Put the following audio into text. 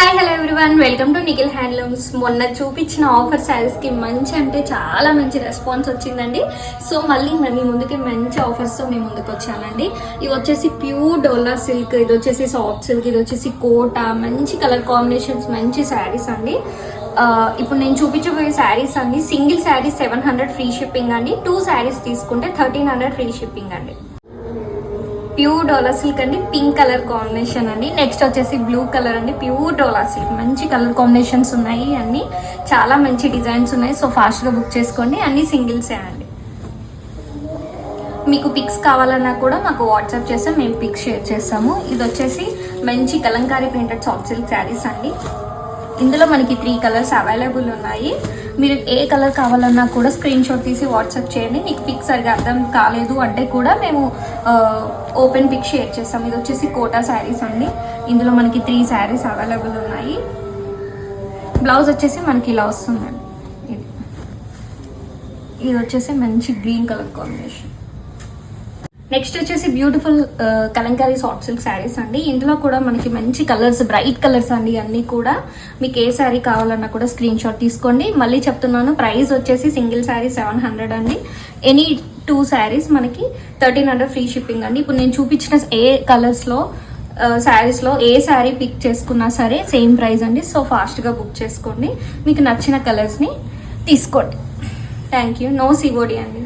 Hi hello everyone, welcome to Nikhil handlooms. మొన్న చూపించిన offer saris కి మంచి అంటే చాలా మంచి రెస్పాన్స్ వచ్చిందండి. సో మళ్ళీ మీ ముందుకి మంచి ఆఫర్స్ తో మీ ముందుకు వచ్చానండి. ఇవి వచ్చేసి ప్యూర్ డోలా సిల్క్, ఇది వచ్చేసి సాఫ్ట్ సిల్క్, ఇది వచ్చేసి కోటా, మంచి కలర్ కాంబినేషన్స్, మంచి శారీస్ అండి. ఇప్పుడు నేను చూపించబోయే శారీస్ అండి, సింగిల్ శారీ 700 ఫ్రీ షిప్పింగ్ అండి, 2 శారీస్ తీసుకుంటే 1300 ఫ్రీ షిప్పింగ్ అండి. ప్యూర్ డోలా సిల్క్ అండి, పింక్ కలర్ కాంబినేషన్ అండి. నెక్స్ట్ వచ్చేసి బ్లూ కలర్ అండి, ప్యూర్ డోలా సిల్క్, మంచి కలర్ కాంబినేషన్స్ ఉన్నాయి, అన్ని చాలా మంచి డిజైన్స్ ఉన్నాయి. సో ఫాస్ట్గా బుక్ చేసుకోండి, అన్ని సింగిల్సే అండి. మీకు పిక్స్ కావాలన్నా కూడా మాకు వాట్సాప్ చేస్తే మేము పిక్స్ షేర్ చేస్తాము. ఇది వచ్చేసి మంచి Kalamkari printed soft silk saris అండి. ఇందులో మనకి 3 కలర్స్ అవైలబుల్ ఉన్నాయి. మీరు ఏ కలర్ కావాలన్నా కూడా స్క్రీన్ షాట్ తీసి వాట్సాప్ చేయండి. మీకు పిక్ సరిగా అర్థం కాలేదు అంటే కూడా మేము ఓపెన్ పిక్ షేర్ చేస్తాం. ఇది వచ్చేసి కోటా శారీస్ అండి. ఇందులో మనకి 3 శారీస్ అవైలబుల్ ఉన్నాయి. బ్లౌజ్ వచ్చేసి మనకి ఇలా వస్తుందండి. ఇది వచ్చేసి మంచి గ్రీన్ కలర్ కాంబినేషన్. నెక్స్ట్ వచ్చేసి beautiful Kalamkari soft silk saris అండి. ఇందులో కూడా మనకి మంచి కలర్స్, బ్రైట్ కలర్స్ అండి అన్నీ కూడా. మీకు ఏ శారీ కావాలన్నా కూడా స్క్రీన్ షాట్ తీసుకోండి. మళ్ళీ చెప్తున్నాను, ప్రైస్ వచ్చేసి సింగిల్ శారీ 700 అండి. ఎనీ 2 శారీస్ మనకి 1300 ఫ్రీ షిప్పింగ్ అండి. ఇప్పుడు నేను చూపించిన ఏ కలర్స్లో శారీస్లో ఏ శారీ పిక్ చేసుకున్నా సరే సేమ్ ప్రైస్ అండి. సో ఫాస్ట్గా బుక్ చేసుకోండి, మీకు నచ్చిన కలర్స్ని తీసుకోండి. Thank you. నో సివోడి అండి.